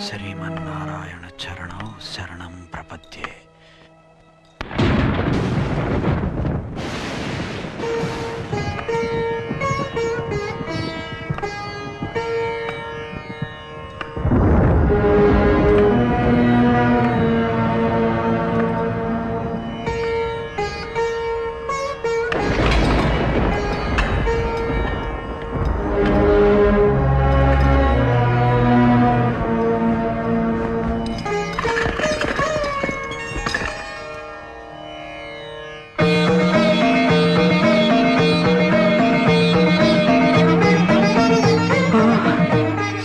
శ్రీమన్నారాయణ చరణం శరణం ప్రపద్యే.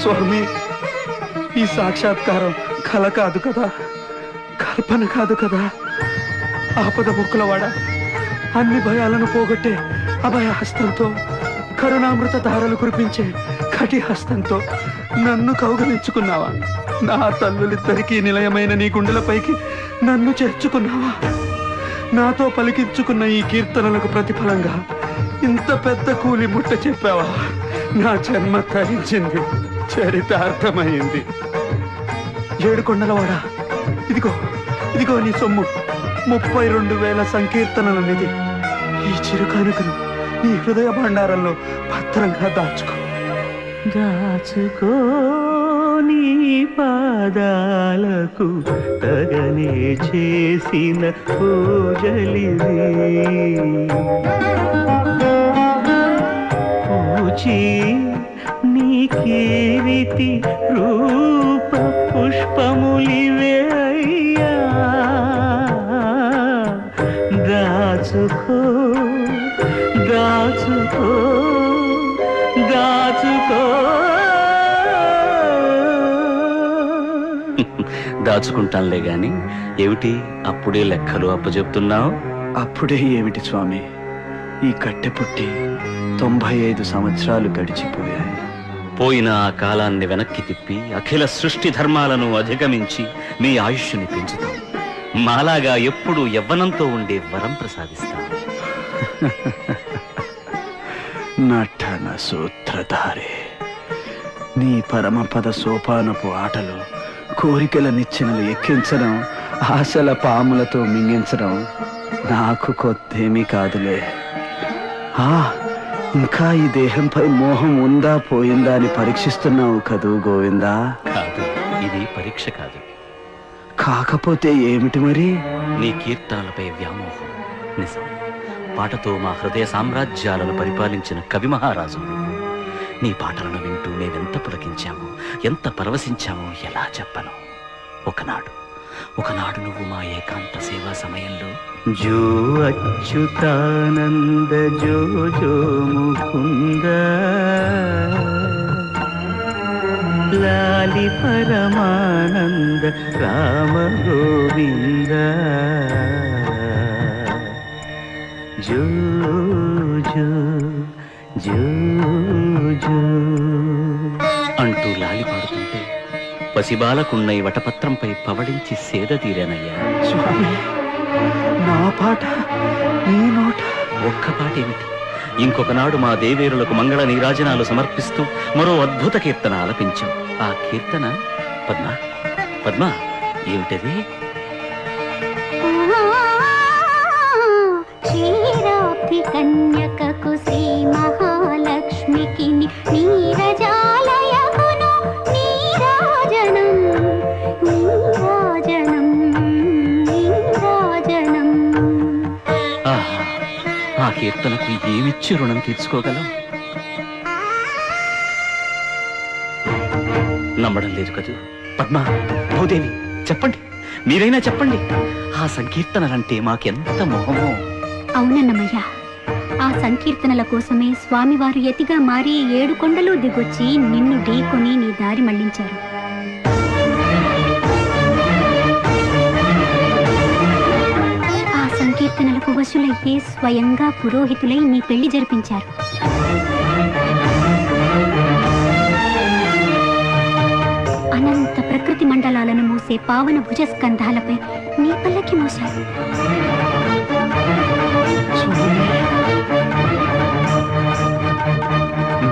స్వామి, ఈ సాక్షాత్కారం కల కాదు కదా, కల్పన కాదు కదా. ఆపద ముక్కులవాడ, అన్ని భయాలను పోగొట్టే అభయ హస్తంతో, కరుణామృత ధారలు కురిపించే కటి హస్తంతో నన్ను కౌగలించుకున్నావా? నా తల్లులిద్దరికీ నిలయమైన నీ గుండెలపైకి నన్ను చేర్చుకున్నావా? నాతో పలికించుకున్న ఈ కీర్తనలకు ప్రతిఫలంగా ఇంత పెద్ద కూలి ముట్ట చెప్పావా? నా జన్మ తరించింది, చరితార్థమైంది. ఏడుకొండలవాడా, ఇదిగో ఇదిగో నీ సొమ్ము, 32,000 సంకీర్తనల నిధి. ఈ చిరుకానుకను నీ హృదయ భండారంలో భద్రంగా దాచుకో. దాచుకో నీ పాదాలకు తగనే చేసిన పూజలిది. పూచి నీ కీర్తి రూప పుష్పములివే అయ్యా. దాచుకో దాచుకో దాచుకో. దాచుకుంటానులే గాని ఏమిటి అప్పుడే లెక్కలు అప్పచెప్తున్నావు? అప్పుడే ఏమిటి స్వామి, ఈ కట్టె పుట్టి 95 సంవత్సరాలు గడిచిపోయాయి. పోయిన ఆ కాలాన్ని వెనక్కి తిప్పి అఖిల సృష్టి ధర్మాలను అధిగమించి మీ ఆయుష్ని పెంచుతాం. మాలాగా ఎప్పుడు యవ్వనంతో ఉండే వరం ప్రసాదిస్తాం. నటన సూత్రధారే, నీ పరమపద సోపానపు ఆటలు కోరికల నిచ్చెనలు ఎక్కించడం, ఆశల పాములతో మింగించడం నాకు కొత్తేమీ కాదులే. ఇంకా ఈ దేహంపై మోహం ఉందా పోయిందా అని పరీక్షిస్తున్నావు కదూ గోవిందా? కాదు, ఇది పరీక్ష కాదు. కాకపోతే ఏమిటి మరి? నీ కీర్తనలపై వ్యామోహం. నిజం, పాటతో మా హృదయ సామ్రాజ్యాలను పరిపాలించిన కవి మహారాజు. నీ పాటలను వింటూ మేమెంత పులకించామో, ఎంత పరవశించామో ఎలా చెప్పను. ఒకనాడు నువ్వు మా ఏకాంత సేవా సమయంలో జో అచ్యుతానంద జో జో ముకుంద లాలి పరమానంద రామ గోవింద జో జో జో జో అంటూ లాలి పాడుతుంటే పసిబాలకున్న ఈ వటపత్రంపై పవళించి సేద తీరానయ్యా. స్వామి, నా పాట నీ నోట. ఒక్క పాట ఏమిటి, ఇంకొకనాడు మా దేవేరులకు మంగళ నీరాజనాలు సమర్పిస్తూ మరో అద్భుత కీర్తన ఆలపించాం. ఆ కీర్తన పద్మ ఏమిటది? క్షీరాబ్ది కన్యకకు శ్రీ మహాలక్ష్మికి నీరజాలయమును నీరాజనం నీరాజనం నీరాజనం. ఆ కీర్తనకు ఏమిచ్చి రుణం తీర్చుకోగలం? నమ్మడం లేదు కదూ? పద్మ, భూదేవి, చెప్పండి, మీరైనా చెప్పండి. ఆ సంకీర్తనలంటే మాకెంత మోహమో. అవునన్నమయ్యా, ఆ సంకీర్తనల కోసమే స్వామివారు యతిగా మారి 7 కొండలు దిగొచ్చి నిన్ను ఢీకొని నీ దారి మళ్లించారు. ఆ సంకీర్తనలకు వశులయ్యే స్వయంగా పురోహితులై నీ పెళ్లి జరిపించారు. అనంత ప్రకృతి మండలాలను మోసే పావన భుజస్కంధాలపై నీ పల్లకి మోశారు.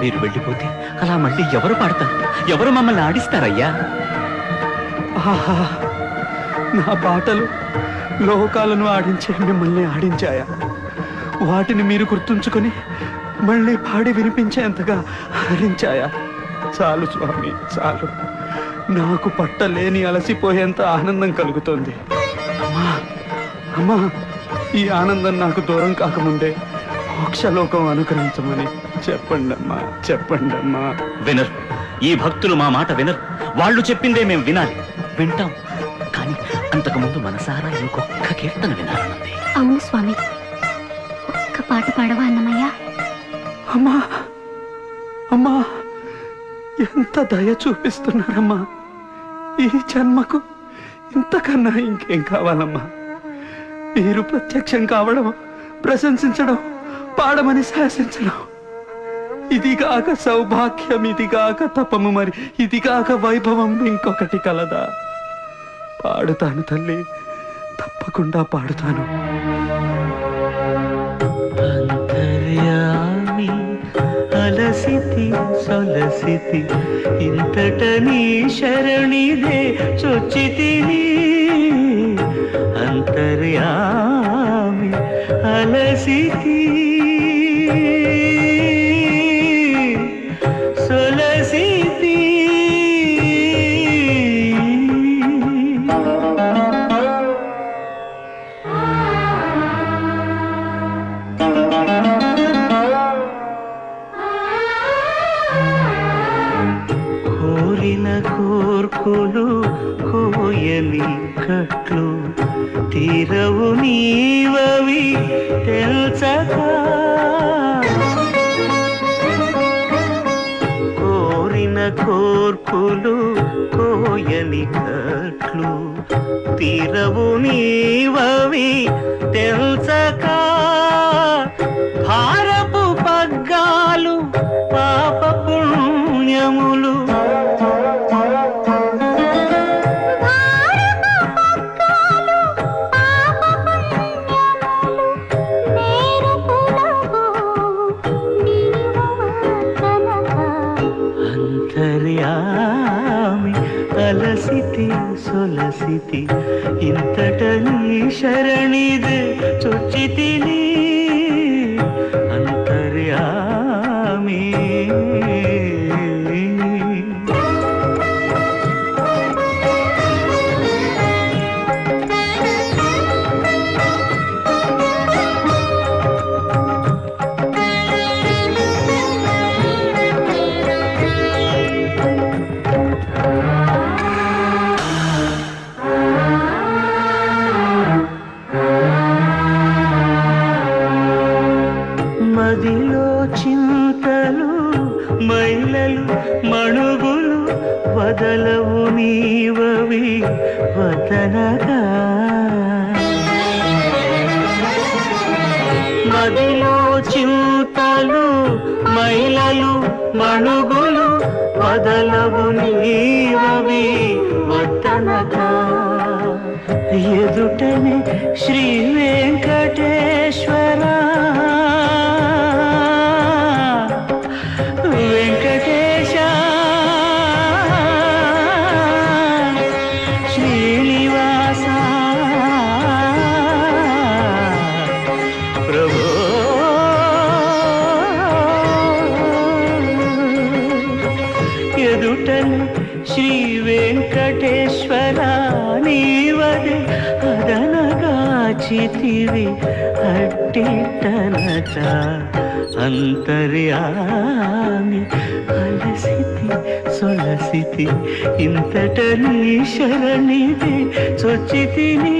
మీరు వెళ్ళిపోతే అలా మళ్ళీ ఎవరు పాడతారు? ఎవరు మమ్మల్ని ఆడిస్తారయ్యా? ఆహా, నా పాటలు లోకాలను ఆడించే మిమ్మల్ని ఆడించాయా? వాటిని మీరు గుర్తుంచుకొని మళ్ళీ పాడి వినిపించేంతగా ఆడించాయా? చాలు స్వామి, చాలు. నాకు పట్టలేని అలసిపోయేంత ఆనందం కలుగుతోంది. అమ్మా, అమ్మా, ఈ ఆనందం నాకు దూరం కాకముందే మోక్షలోకం అనుగ్రహించమని చెప్పండి అమ్మా, చెప్పండి అమ్మా. వినరు, ఈ భక్తులు మా మాట వినరు. వాళ్ళు చెప్పిందే మేము వినాలి. వింటాం, కానీ అంతకుముందు మనసారా ఇంకొక్క కీర్తన వినాలన్నది. అవును స్వామి, ఒక్క పాట పాడవా అన్నమయ్య? అమ్మా, అమ్మా, ఎంత దయ చూపిస్తున్నారమ్మా. ఈ జన్మకు ఇంతకన్నా ఇంకేం కావాలమ్మా? మీరు ప్రత్యక్షం కావడం, ప్రశంసించడం, పాడమని శాసించడం, ఇదిగాక సౌభాగ్యం, ఇదిగాక తపము, మరి ఇదిగాక వైభవం ఇంకొకటి కలదా? పాడుతాను తల్లి, తప్పకుండా పాడుతాను. అంతర్యామి అలసితి సొలసితి ఇంతట నీ శరణిదే చొచ్చితిని. అంతర్యామి అలసితి సొలసితి కోరిన కోర్కులు కోయని కట్లు తీరవు నీవవి తెల్చక. కోరిన కోర్కులు కోయని కట్లు తీరవు నీవవి తెల్చక. భారపు పగ్గాలు పాప పుణ్యములు అంతర్యామి అలసితి సొలసితి ఇంతట నీ శరణిదే చొచ్చితిని. అంతర్యామి మదిలో చింతలు మైలలు మణుగులు వదలవు నీవవి వదనగా. మదిలో చింతలు మైలలు మణుగులు వదలవు నీవవి వదనగా. ఎదుటనే శ్రీ వెంకటేశ్వర వెంకటేశ శ్రీనివాస ప్రభో ఎదుటనే శ్రీ వెంకటేశ్వర నీవదే అదనగాచితివి అట్టిటనట. అంతర్యామి అలసితి సొలసితి ఇంతట నీ శరణిదే చొచ్చితిని.